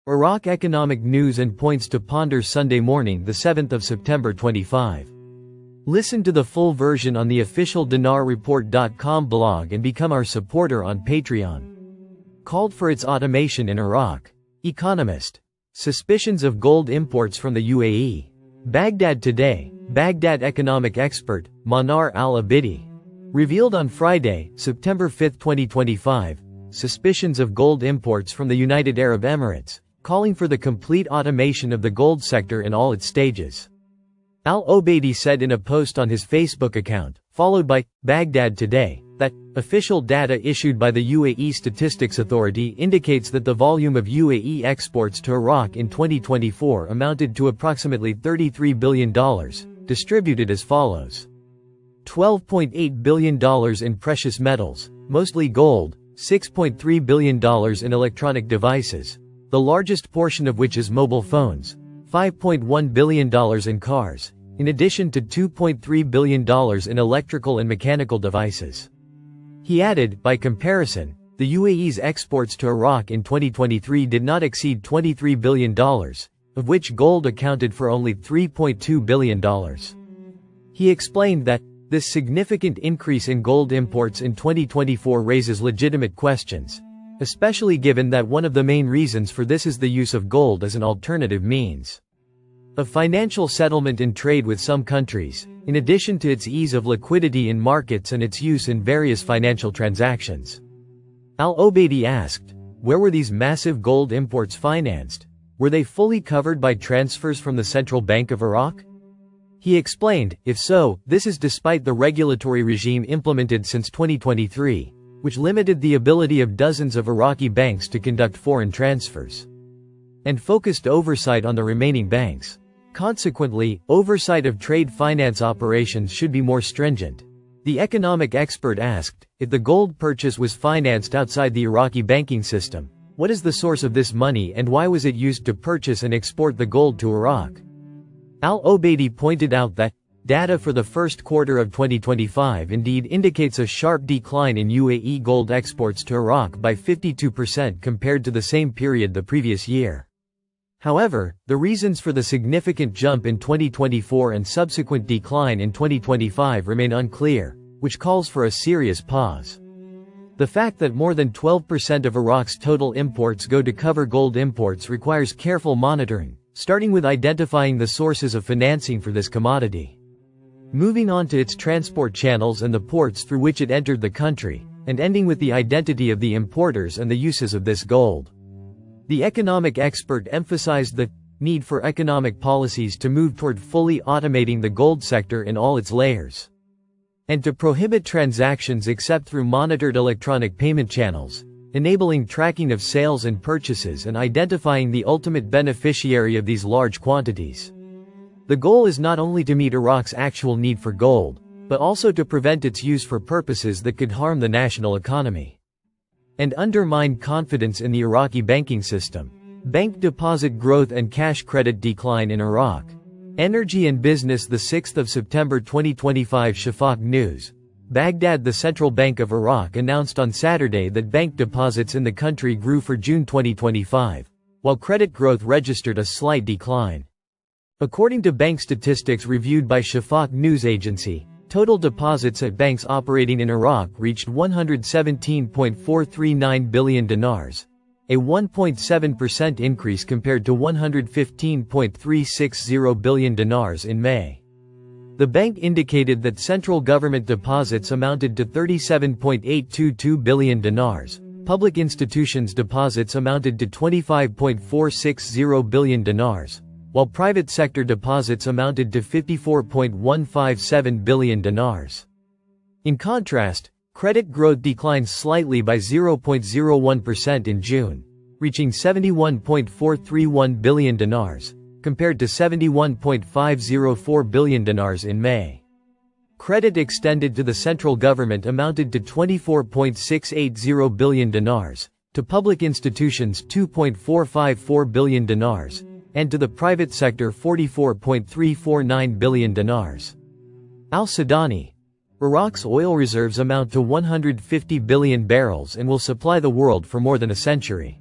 Iraq economic news and points to ponder Sunday morning, the 7th of September 25. Listen to the full version on the official dinarreport.com blog and become our supporter on Patreon. Called for its automation in Iraq. Economist. Suspicions of gold imports from the UAE. Baghdad today. Baghdad economic expert, Manar al-Abidi, revealed on Friday, September 5, 2025, suspicions of gold imports from the United Arab Emirates, calling for the complete automation of the gold sector in all its stages. Al-Obeidi said in a post on his Facebook account, followed by Baghdad Today, that official data issued by the UAE Statistics Authority indicates that the volume of UAE exports to Iraq in 2024 amounted to approximately $33 billion, distributed as follows. $12.8 billion in precious metals, mostly gold, $6.3 billion in electronic devices, the largest portion of which is mobile phones, $5.1 billion in cars, in addition to $2.3 billion in electrical and mechanical devices. He added, by comparison, the UAE's exports to Iraq in 2023 did not exceed $23 billion, of which gold accounted for only $3.2 billion. He explained that, this significant increase in gold imports in 2024 raises legitimate questions, especially given that one of the main reasons for this is the use of gold as an alternative means of financial settlement in trade with some countries, in addition to its ease of liquidity in markets and its use in various financial transactions. Al-Obeidi asked, where were these massive gold imports financed? Were they fully covered by transfers from the Central Bank of Iraq? He explained, if so, this is despite the regulatory regime implemented since 2023, which limited the ability of dozens of Iraqi banks to conduct foreign transfers, and focused oversight on the remaining banks. Consequently, oversight of trade finance operations should be more stringent. The economic expert asked, if the gold purchase was financed outside the Iraqi banking system, what is the source of this money and why was it used to purchase and export the gold to Iraq? Al-Obeidi pointed out that, data for the first quarter of 2025 indeed indicates a sharp decline in UAE gold exports to Iraq by 52% compared to the same period the previous year. However, the reasons for the significant jump in 2024 and subsequent decline in 2025 remain unclear, which calls for a serious pause. The fact that more than 12% of Iraq's total imports go to cover gold imports requires careful monitoring, starting with identifying the sources of financing for this commodity, moving on to its transport channels and the ports through which it entered the country, and ending with the identity of the importers and the uses of this gold. The economic expert emphasized the need for economic policies to move toward fully automating the gold sector in all its layers, and to prohibit transactions except through monitored electronic payment channels, enabling tracking of sales and purchases and identifying the ultimate beneficiary of these large quantities. The goal is not only to meet Iraq's actual need for gold, but also to prevent its use for purposes that could harm the national economy and undermine confidence in the Iraqi banking system. Bank deposit growth and cash credit decline in Iraq. Energy and Business, the 6th of September 2025. Shafaq News. Baghdad. The Central Bank of Iraq announced on Saturday that bank deposits in the country grew for June 2025, while credit growth registered a slight decline. According to bank statistics reviewed by Shafaq News Agency, total deposits at banks operating in Iraq reached 117.439 billion dinars, a 1.7% increase compared to 115.360 billion dinars in May. The bank indicated that central government deposits amounted to 37.822 billion dinars, public institutions' deposits amounted to 25.460 billion dinars, while private sector deposits amounted to 54.157 billion dinars. In contrast, credit growth declined slightly by 0.01% in June, reaching 71.431 billion dinars, compared to 71.504 billion dinars in May. Credit extended to the central government amounted to 24.680 billion dinars, to public institutions 2.454 billion dinars, and to the private sector 44.349 billion dinars. Al-Sudani. Iraq's oil reserves amount to 150 billion barrels and will supply the world for more than a century.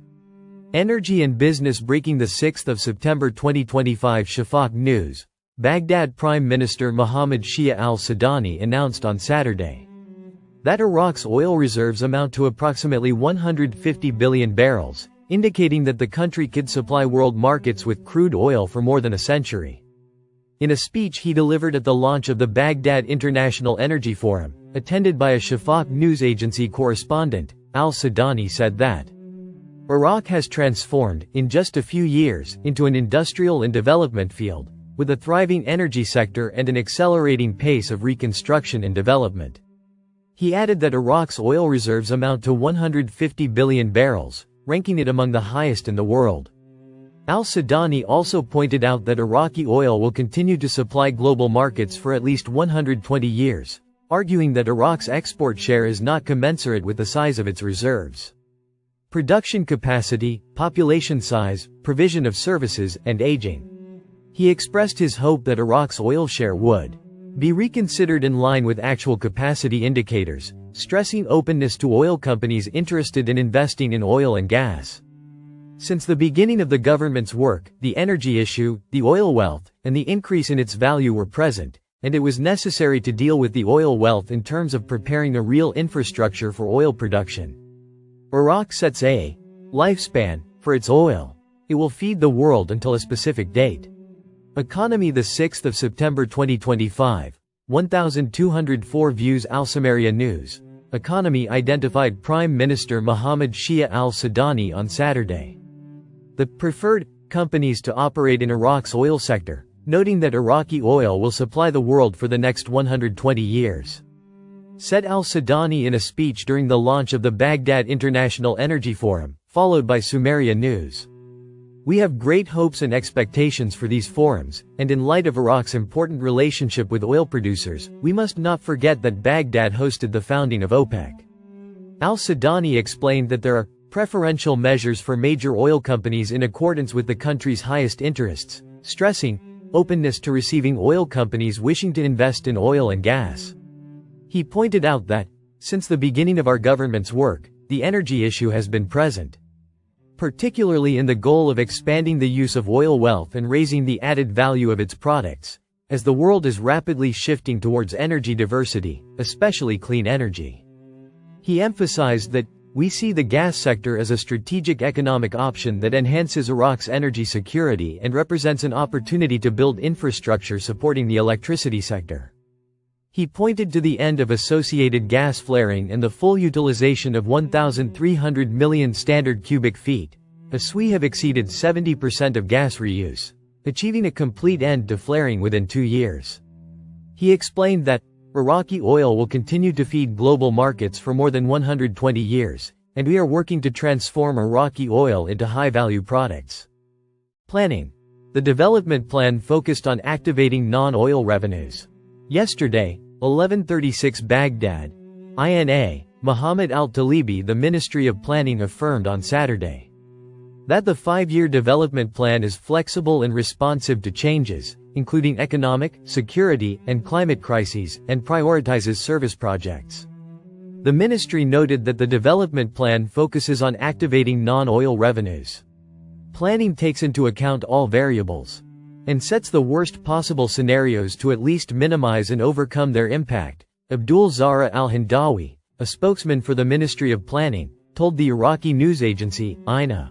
Energy and business breaking the 6th of September 2025 Shafaq News. Baghdad Prime Minister Mohammed Shia al-Sudani announced on Saturday that Iraq's oil reserves amount to approximately 150 billion barrels, indicating that the country could supply world markets with crude oil for more than a century. In a speech he delivered at the launch of the Baghdad International Energy Forum, attended by a Shafaq news agency correspondent, al-Sudani said that Iraq has transformed, in just a few years, into an industrial and development field, with a thriving energy sector and an accelerating pace of reconstruction and development. He added that Iraq's oil reserves amount to 150 billion barrels, ranking it among the highest in the world. Al-Sudani also pointed out that Iraqi oil will continue to supply global markets for at least 120 years, arguing that Iraq's export share is not commensurate with the size of its reserves. Production capacity, population size, provision of services, and aging. He expressed his hope that Iraq's oil share would be reconsidered in line with actual capacity indicators, stressing openness to oil companies interested in investing in oil and gas. Since the beginning of the government's work, the energy issue, the oil wealth, and the increase in its value were present, and it was necessary to deal with the oil wealth in terms of preparing a real infrastructure for oil production. Iraq sets a lifespan for its oil. It will feed the world until a specific date. Economy the 6th of September 2025, 1204 views Al-Samaria News. Economy identified Prime Minister Mohammed Shia al-Sudani on Saturday the preferred companies to operate in Iraq's oil sector, noting that Iraqi oil will supply the world for the next 120 years. Said al-Sudani in a speech during the launch of the Baghdad International Energy Forum, followed by Sumeria News. We have great hopes and expectations for these forums, and in light of Iraq's important relationship with oil producers, we must not forget that Baghdad hosted the founding of OPEC. Al-Sudani explained that there are preferential measures for major oil companies in accordance with the country's highest interests, stressing openness to receiving oil companies wishing to invest in oil and gas. He pointed out that, since the beginning of our government's work, the energy issue has been present, particularly in the goal of expanding the use of oil wealth and raising the added value of its products, as the world is rapidly shifting towards energy diversity, especially clean energy. He emphasized that, we see the gas sector as a strategic economic option that enhances Iraq's energy security and represents an opportunity to build infrastructure supporting the electricity sector. He pointed to the end of associated gas flaring and the full utilization of 1,300 million standard cubic feet, as we have exceeded 70% of gas reuse, achieving a complete end to flaring within 2 years. He explained that, Iraqi oil will continue to feed global markets for more than 120 years, and we are working to transform Iraqi oil into high-value products. Planning. The development plan focused on activating non-oil revenues. Yesterday, 11:36 Baghdad, INA, Mohammed Al-Talibi, the Ministry of Planning, affirmed on Saturday that the 5-year development plan is flexible and responsive to changes, including economic, security, and climate crises, and prioritizes service projects. The ministry noted that the development plan focuses on activating non-oil revenues. Planning takes into account all variables and sets the worst possible scenarios to at least minimize and overcome their impact, Abdul Zahra al-Hindawi, a spokesman for the Ministry of Planning, told the Iraqi news agency, INA.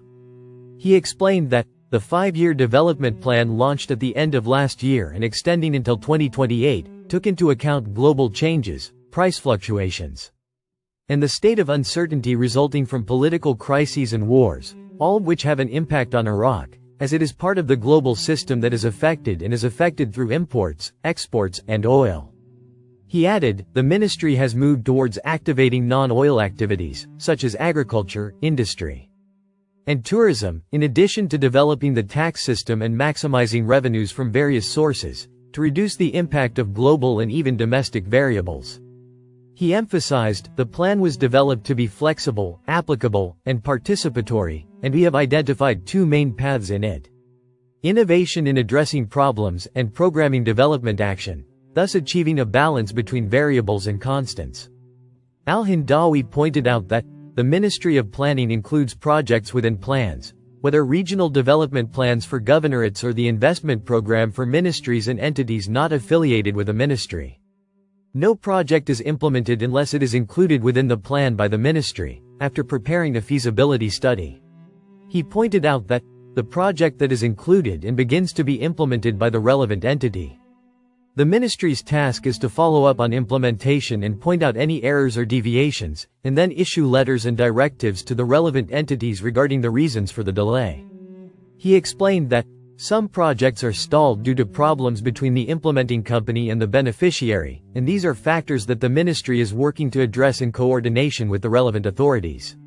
He explained that, the 5-year development plan launched at the end of last year and extending until 2028, took into account global changes, price fluctuations, and the state of uncertainty resulting from political crises and wars, all of which have an impact on Iraq, as it is part of the global system that is affected and is affected through imports, exports, and oil. He added, the ministry has moved towards activating non-oil activities, such as agriculture, industry, and tourism, in addition to developing the tax system and maximizing revenues from various sources, to reduce the impact of global and even domestic variables. He emphasized, the plan was developed to be flexible, applicable, and participatory, and we have identified 2 main paths in it. Innovation in addressing problems and programming development action, thus achieving a balance between variables and constants. Al-Hindawi pointed out that, the Ministry of Planning includes projects within plans, whether regional development plans for governorates or the investment program for ministries and entities not affiliated with a ministry. No project is implemented unless it is included within the plan by the ministry, after preparing a feasibility study. He pointed out that the project that is included and begins to be implemented by the relevant entity. The ministry's task is to follow up on implementation and point out any errors or deviations, and then issue letters and directives to the relevant entities regarding the reasons for the delay. He explained that some projects are stalled due to problems between the implementing company and the beneficiary, and these are factors that the ministry is working to address in coordination with the relevant authorities.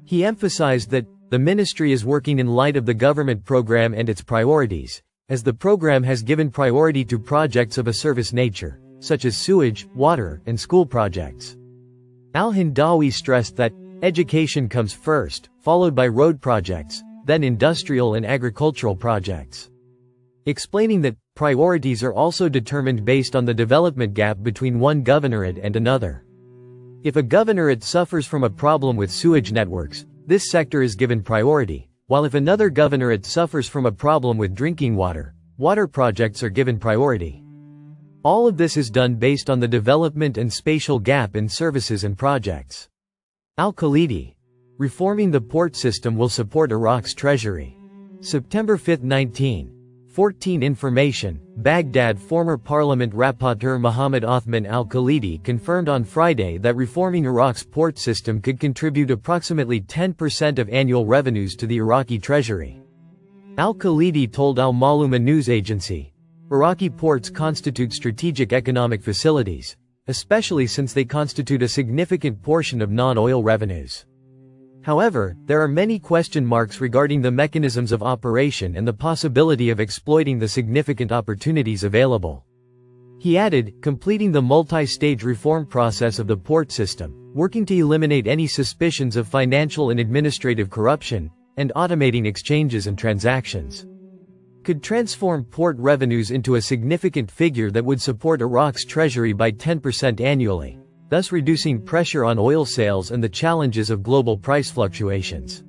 He emphasized that the ministry is working in light of the government program and its priorities, as the program has given priority to projects of a service nature, such as sewage, water, and school projects. Al-Hindawi stressed that education comes first, followed by road projects, then industrial and agricultural projects. Explaining that priorities are also determined based on the development gap between one governorate and another. If a governorate suffers from a problem with sewage networks, this sector is given priority, while if another governorate suffers from a problem with drinking water, water projects are given priority. All of this is done based on the development and spatial gap in services and projects. Al-Khalidi. Reforming the port system will support Iraq's treasury. September 5, 1914 Information, Baghdad. Former Parliament Rapporteur Mohammed Othman Al-Khalidi confirmed on Friday that reforming Iraq's port system could contribute approximately 10% of annual revenues to the Iraqi treasury. Al-Khalidi told Al-Maluma news agency, Iraqi ports constitute strategic economic facilities, especially since they constitute a significant portion of non-oil revenues. However, there are many question marks regarding the mechanisms of operation and the possibility of exploiting the significant opportunities available. He added, completing the multi-stage reform process of the port system, working to eliminate any suspicions of financial and administrative corruption, and automating exchanges and transactions, could transform port revenues into a significant figure that would support Iraq's treasury by 10% annually, thus reducing pressure on oil sales and the challenges of global price fluctuations.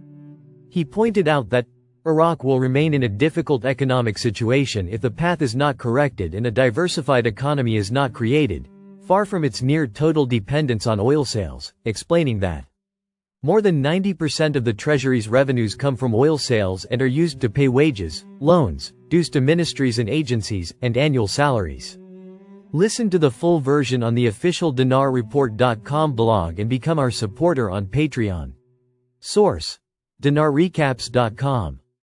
He pointed out that Iraq will remain in a difficult economic situation if the path is not corrected and a diversified economy is not created, far from its near total dependence on oil sales, explaining that more than 90% of the Treasury's revenues come from oil sales and are used to pay wages, loans, dues to ministries and agencies, and annual salaries. Listen to the full version on the official dinarreport.com blog and become our supporter on Patreon. Source: dinarrecaps.com